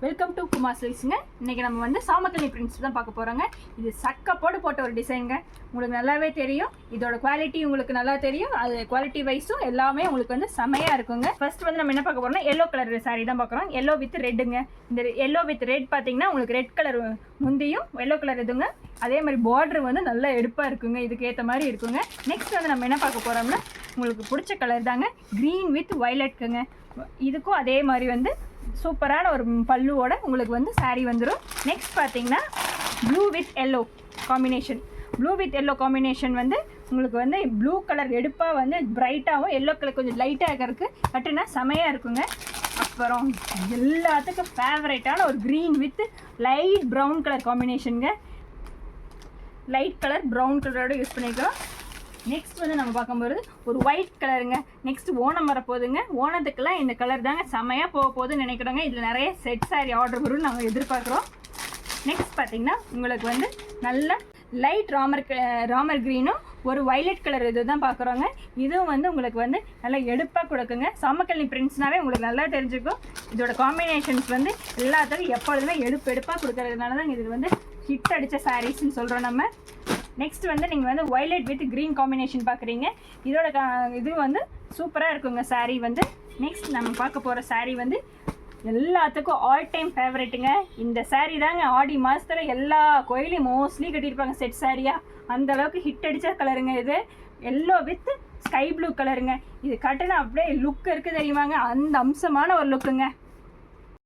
Welcome to Kumar சில்க்ஸுங்க. இன்றைக்கி நம்ம வந்து சாமக்கல்லி பிரிண்ட்ஸ் தான் பார்க்க போகிறோங்க. இது சக்கப்போடு போட்ட ஒரு டிசைனுங்க. உங்களுக்கு நல்லாவே தெரியும், இதோட குவாலிட்டி உங்களுக்கு நல்லா தெரியும். அது குவாலிட்டி வைஸும் எல்லாமே உங்களுக்கு வந்து செமையாக இருக்குங்க. ஃபர்ஸ்ட் வந்து நம்ம என்ன பார்க்க போகிறோம்னா எல்லோ கலர் சாரீ தான் பார்க்குறோம். எல்லோ வித் ரெட்டுங்க. இந்த எல்லோ வித் ரெட் பார்த்தீங்கன்னா உங்களுக்கு ரெட் கலர் முந்தியும் எல்லோ கலர் இதுங்க. அதே மாதிரி பார்டர் வந்து நல்லா எடுப்பாக இருக்குங்க, இதுக்கு ஏற்ற மாதிரி இருக்குங்க. நெக்ஸ்ட் வந்து நம்ம என்ன பார்க்க போகிறோம்னா உங்களுக்கு பிடிச்ச கலர் தாங்க, க்ரீன் வித் வயலட்டுங்க. இதுக்கும் அதே மாதிரி வந்து சூப்பரான ஒரு பல்லுவோட உங்களுக்கு வந்து சாரீ வந்துடும். நெக்ஸ்ட் பார்த்தீங்கன்னா blue with yellow combination. Blue with yellow combination வந்து உங்களுக்கு வந்து ப்ளூ கலர் எடுப்பாக வந்து பிரைட்டாகவும் எல்லோ கலர் கொஞ்சம் லைட்டாக இருக்கிறதுக்கு கட்டுனா செமையாக இருக்குங்க. அப்புறம் எல்லாத்துக்கும் ஃபேவரேட்டான ஒரு green with light brown colour காம்பினேஷனுங்க. லைட் கலர் ப்ரௌன் கலரோட யூஸ் பண்ணிக்கலாம். நெக்ஸ்ட் வந்து நம்ம பார்க்கும்போது ஒரு ஒயிட் கலருங்க. நெக்ஸ்ட் ஓணம் வரப்போகுதுங்க. ஓணத்துக்கெல்லாம் இந்த கலர் தாங்க செமையாக போக போகுதுன்னு நினைக்கிறோங்க. இதில் நிறைய செட் சாரீ ஆர்டர் வரும்னு நாங்கள் எதிர்பார்க்குறோம். நெக்ஸ்ட் பார்த்திங்கன்னா உங்களுக்கு வந்து நல்ல லைட் ராமர் க்ரீனும் ஒரு வைலட் கலர் இது தான் பார்க்குறோங்க. இதுவும் வந்து உங்களுக்கு வந்து நல்லா எடுப்பாக கொடுக்குங்க. சாமக்கல்லி பிரிண்ட்ஸ்னாவே உங்களுக்கு நல்லா தெரிஞ்சுக்கும். இதோட காம்பினேஷன்ஸ் வந்து எல்லாத்துக்கும் எப்பொழுதுமே எடுப்பாக கொடுக்கறதுனால தான் இது வந்து ஹிட் அடித்த சாரீஸ்ன்னு சொல்கிறோம் நம்ம. நெக்ஸ்ட் வந்து நீங்கள் வந்து வயலட் வித் க்ரீன் காம்பினேஷன் பார்க்குறீங்க. இதோட இது வந்து சூப்பராக இருக்குங்க சாரீ வந்து. நெக்ஸ்ட் நம்ம பார்க்க போகிற சாரீ வந்து எல்லாத்துக்கும் ஆல் டைம் ஃபேவரெட்டுங்க. இந்த சாரீ தாங்க ஆடி மாதத்தில் எல்லா கோயிலையும் மோஸ்ட்லி கட்டியிருப்பாங்க செட் சாரியாக. அந்தளவுக்கு ஹிட் அடித்த கலருங்க இது. எல்லோ வித் ஸ்கை ப்ளூ கலருங்க. இது கட்டினா அப்படியே லுக் இருக்குது தெரியுமாங்க, அந்த அம்சமான ஒரு லுக்குங்க.